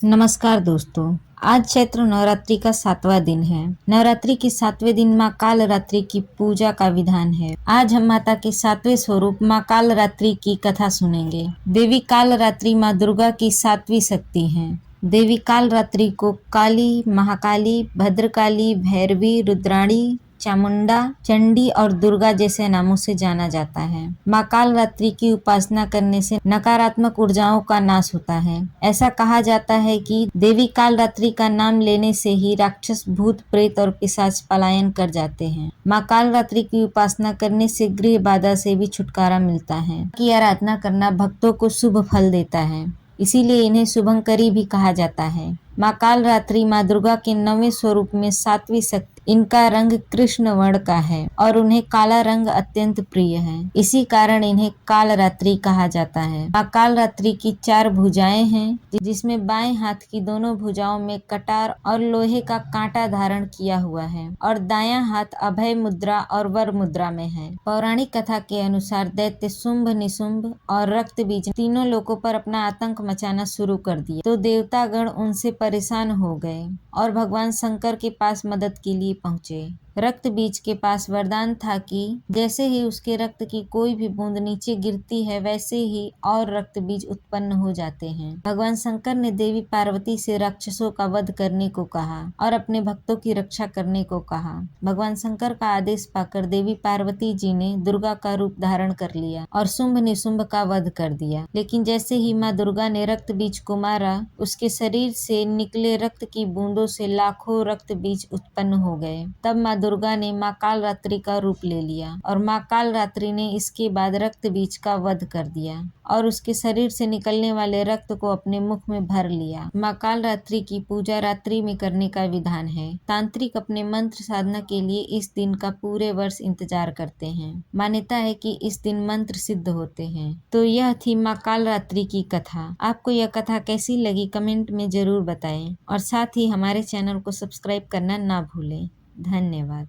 नमस्कार दोस्तों। आज चैत्र नवरात्रि का 7वां दिन है। नवरात्रि के 7वें दिन माँ काल रात्रि की पूजा का विधान है। आज हम माता के 7वें स्वरूप माँ काल रात्रि की कथा सुनेंगे। देवी काल रात्रि माँ दुर्गा की 7वीं शक्ति हैं। देवी काल रात्रि को काली, महाकाली, भद्रकाली, भैरवी, रुद्राणी, चामुंडा, चंडी और दुर्गा जैसे नामों से जाना जाता है। माँ काल रात्रि की उपासना करने से नकारात्मक ऊर्जाओं का नाश होता है। ऐसा कहा जाता है कि देवी काल रात्रि का नाम लेने से ही राक्षस, भूत, प्रेत और पिशाच पलायन कर जाते हैं। माँ काल रात्रि की उपासना करने से गृह बाधा से भी छुटकारा मिलता है। की आराधना करना भक्तों को शुभ फल देता है, इसीलिए इन्हें शुभंकरी भी कहा जाता है। माँ काल रात्रि माँ दुर्गा के 9वें स्वरूप में 7वीं शक्ति। इनका रंग कृष्ण वर्ण का है और उन्हें काला रंग अत्यंत प्रिय है। इसी कारण इन्हें काल रात्रि कहा जाता है। माँ काल रात्रि की 4 भुजाएं हैं, जिसमें बाएं हाथ की दोनों भुजाओं में कटार और लोहे का कांटा धारण किया हुआ है और दायां हाथ अभय मुद्रा और वर मुद्रा में है। पौराणिक कथा के अनुसार दैत्य शुंभ, निशुंभ और रक्त बीज तीनों लोगों पर अपना आतंक मचाना शुरू कर दिया, तो देवतागण उनसे परेशान हो गए और भगवान शंकर के पास मदद के लिए पहुंचे। रक्त बीज के पास वरदान था कि जैसे ही उसके रक्त की कोई भी बूंद नीचे गिरती है, वैसे ही और रक्त बीज उत्पन्न हो जाते हैं। भगवान शंकर ने देवी पार्वती से राक्षसों का वध करने को कहा और अपने भक्तों की रक्षा करने को कहा। भगवान शंकर का आदेश पाकर देवी पार्वती जी ने दुर्गा का रूप धारण कर लिया और शुंभ निशुंभ का वध कर दिया। लेकिन जैसे ही माँ दुर्गा ने रक्त बीज को मारा, उसके शरीर से निकले रक्त की बूंदों से लाखों रक्त बीज उत्पन्न हो गए। तब माँ दुर्गा ने माँ काल रात्रि का रूप ले लिया और माँ काल रात्रि ने इसके बाद रक्त बीज का वध कर दिया और उसके शरीर से निकलने वाले रक्त को अपने मुख में भर लिया। माँ काल रात्रि की पूजा रात्रि में करने का विधान है। तांत्रिक अपने मंत्र साधना के लिए इस दिन का पूरे वर्ष इंतजार करते हैं। मान्यता है कि इस दिन मंत्र सिद्ध होते हैं। तो यह थी माँ काल रात्रि की कथा। आपको यह कथा कैसी लगी कमेंट में जरूर बताएं और साथ ही हमारे चैनल को सब्सक्राइब करना ना भूलें। धन्यवाद।